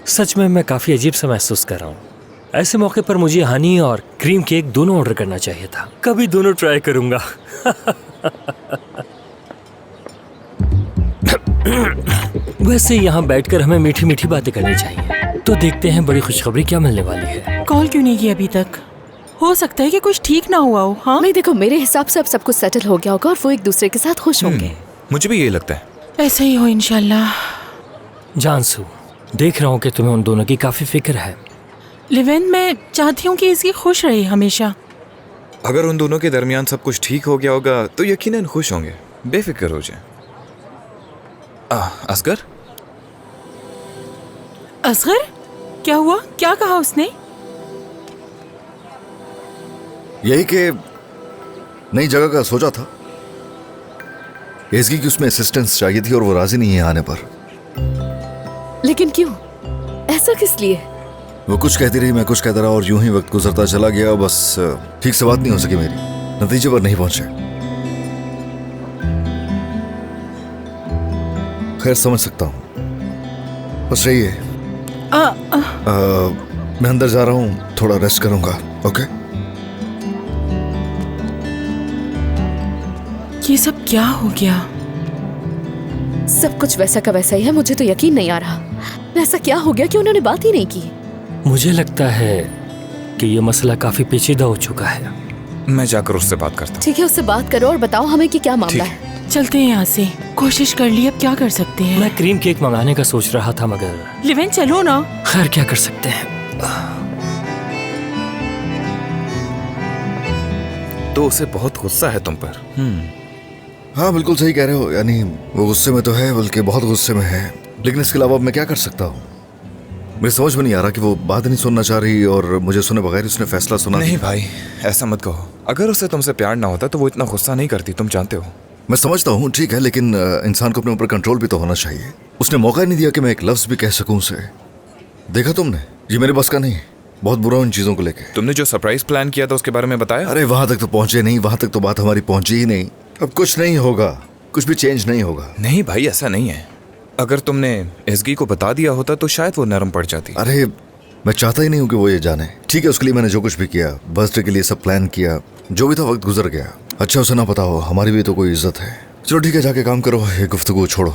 सच में मैं काफी अजीब सा महसूस कर रहा हूँ। ऐसे मौके पर मुझे हनी और क्रीम केक दोनों ऑर्डर करना चाहिए था। कभी दोनों ट्राई करूंगा। वैसे यहाँ बैठकर हमें मीठी मीठी बातें करनी चाहिए। तो देखते हैं बड़ी खुशखबरी क्या मिलने वाली है। कॉल क्यों नहीं की अभी तक? हो सकता है कि कुछ ठीक ना हुआ हो। हाँ नहीं देखो, मेरे हिसाब से अब सब कुछ सेटल हो गया होगा और वो एक दूसरे के साथ खुश होंगे। मुझे भी यही लगता है। ऐसा ही हो इंशाल्लाह। जानसू, देख रहा हूँ कि तुम्हें उन दोनों की काफी फिक्र है। लिवेन, मैं चाहती हूँ कि इसकी खुश रहे हमेशा। अगर उन दोनों के दरमियान सब कुछ ठीक हो गया होगा तो यकीनन खुश होंगे, बेफिक्र हो जाए। असगर? असगर? क्या हुआ? क्या कहा उसने? यही कि नई जगह का सोचा था। एसगी की उसमें असिस्टेंस चाहिए थी और वो राजी नहीं है आने पर। लेकिन क्यों? ऐसा किस लिए? वो कुछ कहती रही, मैं कुछ कहता रहा और यूं ही वक्त गुजरता चला गया। बस ठीक से बात नहीं हो सकी मेरी, नतीजे पर नहीं पहुंचे। खैर समझ सकता हूँ, बस रही है। मैं अंदर जा रहा हूँ, थोड़ा रेस्ट करूंगा। ओके? ये सब क्या हो गया? सब कुछ वैसा का वैसा ही है। मुझे तो यकीन नहीं आ रहा, ऐसा क्या हो गया कि उन्होंने बात ही नहीं की। मुझे लगता है कि ये मसला काफी पेचीदा हो चुका है। मैं जाकर उससे बात करता हूँ। ठीक है, उससे बात करो और बताओ हमें कि क्या मामला है। चलते हैं यहाँ से। कोशिश कर ली, अब क्या कर सकते हैं। मैं क्रीम केक मंगाने का सोच रहा था, मगर लिवेन चलो ना। खैर क्या कर सकते हैं। तो उसे बहुत गुस्सा है तुम पर। हाँ बिल्कुल सही कह रहे हो। यानी वो गुस्से में तो है, बल्कि बहुत गुस्से में है। लेकिन इसके अलावा मैं क्या कर सकता हूँ? मुझे समझ में नहीं आ रहा कि वो बात नहीं सुनना चाह रही और मुझे सुने बगैर उसने फैसला सुना। नहीं भाई, ऐसा मत कहो। अगर उसे तुमसे प्यार ना होता तो वो इतना गुस्सा नहीं करती, तुम जानते हो। मैं समझता हूँ, ठीक है, लेकिन इंसान को अपने ऊपर कंट्रोल भी तो होना चाहिए। उसने मौका नहीं दिया कि मैं एक लफ्ज भी कह सकूं उसे। देखा तुमने, ये मेरे बस का नहीं। बहुत बुरा उन चीजों को लेके। तुमने जो सरप्राइज प्लान किया था उसके बारे में बताया? अरे वहां तक तो पहुंचे नहीं, वहां तक तो बात हमारी पहुंची ही नहीं। अब कुछ नहीं होगा, कुछ भी चेंज नहीं होगा। नहीं भाई, ऐसा नहीं है। अगर तुमने एसगी को बता दिया होता तो शायद वो नरम पड़ जाती। अरे मैं चाहता ही नहीं हूँ कि वो ये जाने। ठीक है, उसके लिए मैंने जो कुछ भी किया, बर्थडे के लिए सब प्लान किया, जो भी था वक्त गुजर गया। अच्छा उसे ना पता हो, हमारी भी तो कोई इज्जत है। चलो ठीक है, जाके काम करो, ये गुफ्तगू छोड़ो।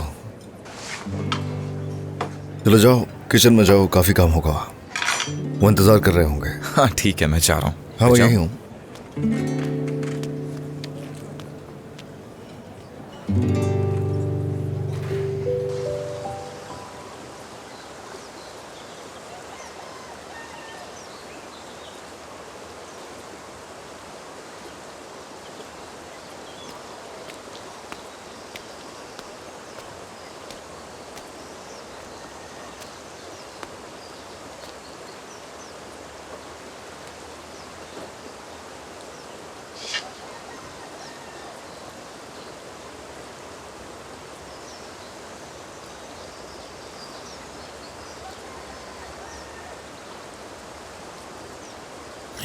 चलो जाओ, किचन में जाओ, काफी काम होगा। वो इंतजार कर रहे होंगे। हाँ ठीक है, मैं चाह रहा हूँ। हाँ मैं यही हूँ।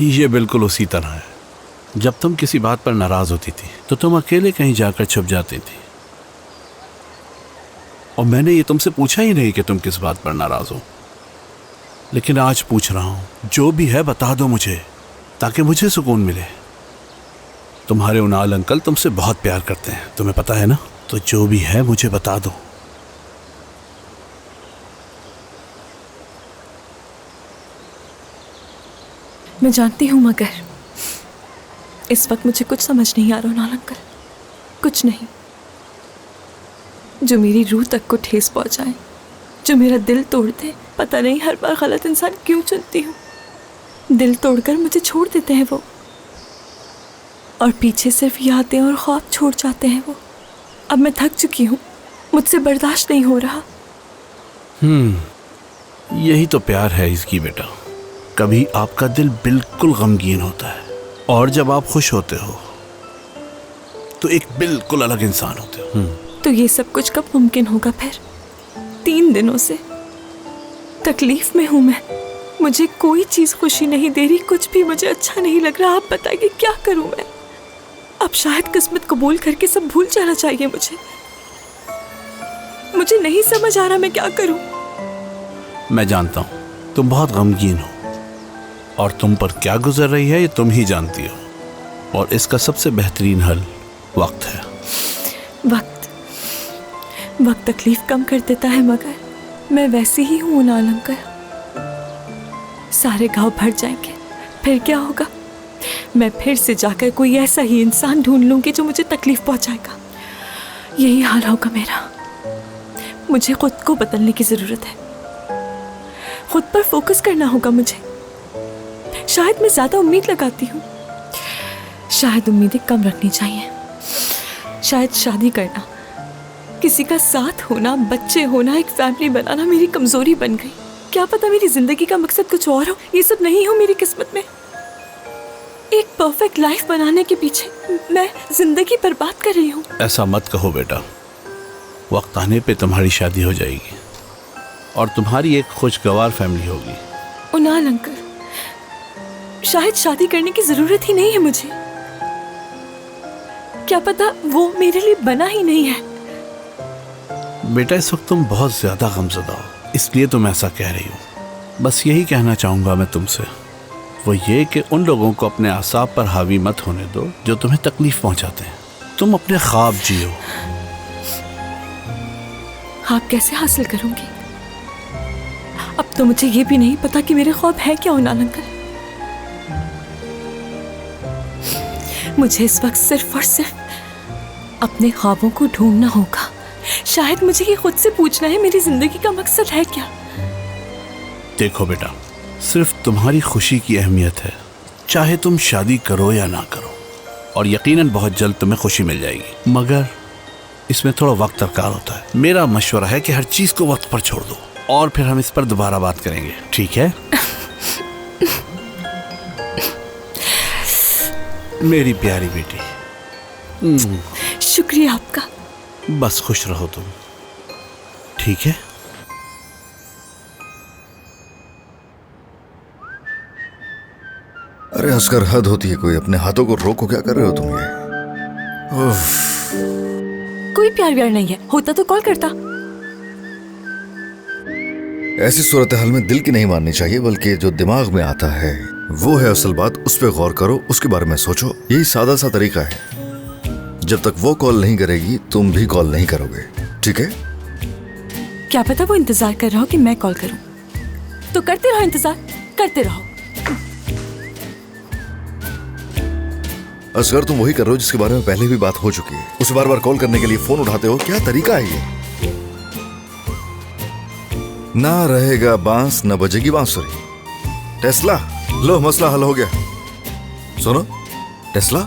ये बिल्कुल उसी तरह है। जब तुम किसी बात पर नाराज होती थी तो तुम अकेले कहीं जाकर छुप जाती थी, और मैंने ये तुमसे पूछा ही नहीं कि तुम किस बात पर नाराज हो। लेकिन आज पूछ रहा हूं, जो भी है बता दो मुझे, ताकि मुझे सुकून मिले। तुम्हारे उनाल अंकल तुमसे बहुत प्यार करते हैं, तुम्हें पता है ना? तो जो भी है मुझे बता दो। मैं जानती हूँ, मगर इस वक्त मुझे कुछ समझ नहीं आ रहा उनाल अंकल, कुछ नहीं। जो मेरी रूह तक को ठेस पहुँचाए, जो मेरा दिल तोड़ दे। पता नहीं हर बार गलत इंसान क्यों चुनती हूँ। दिल तोड़कर मुझे छोड़ देते हैं वो, और पीछे सिर्फ यादें और ख्वाब छोड़ जाते हैं वो। अब मैं थक चुकी हूँ, मुझसे बर्दाश्त नहीं हो रहा। यही तो प्यार है इसकी बेटा। कभी आपका दिल बिल्कुल गमगीन होता है, और जब आप खुश होते हो तो एक बिल्कुल अलग इंसान होते हो। तो ये सब कुछ कब मुमकिन होगा फिर? 3 दिनों से तकलीफ में हूँ मैं। मुझे कोई चीज़ खुशी नहीं दे रही, कुछ भी मुझे अच्छा नहीं लग रहा। आप बताइए क्या करूँ मैं? अब शायद किस्मत कबूल करके सब भूल जाना चाहिए मुझे। मुझे नहीं समझ आ रहा मैं क्या करूँ। मैं जानता हूं तुम बहुत गमगीन हो और तुम पर क्या गुजर रही है ये तुम ही जानती हो, और इसका सबसे बेहतरीन हल वक्त है। वक्त तकलीफ कम कर देता है, मगर मैं वैसी ही हूं उनाल अंकल। सारे घाव भर जाएंगे, फिर क्या होगा? मैं फिर से जाकर कोई ऐसा ही इंसान ढूंढ लूंगी जो मुझे तकलीफ पहुंचाएगा। यही हाल होगा मेरा। मुझे खुद को बदलने की जरूरत है, खुद पर फोकस करना होगा मुझे। शायद मैं ज्यादा उम्मीद लगाती हूँ, शायद उम्मीदें कम रखनी चाहिए। शायद शादी करना, किसी का साथ होना, बच्चे होना, एक फैमिली बनाना मेरी कमजोरी बन गई। क्या पता मेरी जिंदगी का मकसद कुछ और हो, ये सब नहीं हो मेरी किस्मत में। एक परफेक्ट लाइफ बनाने के पीछे मैं जिंदगी बर्बाद कर रही हूँ। ऐसा मत कहो बेटा, वक्त आने पे तुम्हारी शादी हो जाएगी और तुम्हारी एक खुशगवार फैमिली होगी। उनाल अंकल, शायद शादी करने की जरूरत ही नहीं है मुझे। क्या पता वो मेरे लिए बना ही नहीं है। बेटा इस वक्त तुम बहुत ज्यादा गमज़दा हो, इसलिए तुम ऐसा कह रही हो। बस यही कहना चाहूंगा मैं तुमसे, वो ये कि उन लोगों को अपने आसाब पर हावी मत होने दो जो तुम्हें तकलीफ पहुंचाते हैं। तुम अपने ख्वाब जियो। आप कैसे हासिल करूंगी? अब तो मुझे ये भी नहीं पता कि मेरे ख्वाब है क्या उनाल अंकल। मुझे इस वक्त सिर्फ और सिर्फ अपने ख्वाबों को ढूंढना होगा। शायद मुझे ये खुद से पूछना है, मेरी जिंदगी का मकसद है क्या? देखो बेटा, सिर्फ तुम्हारी खुशी की अहमियत है, चाहे तुम शादी करो या ना करो, और यकीनन बहुत जल्द तुम्हें खुशी मिल जाएगी। मगर इसमें थोड़ा वक्त दरकार होता है। मेरा मशवरा है कि हर चीज को वक्त पर छोड़ दो और फिर हम इस पर दोबारा बात करेंगे, ठीक है? मेरी प्यारी बेटी। शुक्रिया आपका। बस खुश रहो तुम, ठीक है? अरे असगर, हद होती है कोई। अपने हाथों को रोको, क्या कर रहे हो तुम ये? उफ। कोई प्यार व्यार नहीं है, होता तो कॉल करता। ऐसी सूरत हाल में दिल की नहीं माननी चाहिए, बल्कि जो दिमाग में आता है वो है असल बात। उस पर गौर करो, उसके बारे में सोचो। यही सादा सा तरीका है। जब तक वो कॉल नहीं करेगी तुम भी कॉल नहीं करोगे, ठीक है? क्या पता वो इंतजार कर रहा हो कि मैं कॉल करूं। तो करते रहो, इंतजार करते रहो। असगर, तुम वही कर रहे हो जिसके बारे में पहले भी बात हो चुकी है। उसे बार बार कॉल करने के लिए फोन उठाते हो। क्या तरीका है ये? ना रहेगा बांस न बजेगी बांसुरी। टेस्ला, लो मसला हल हो गया। सुनो टेस्ला,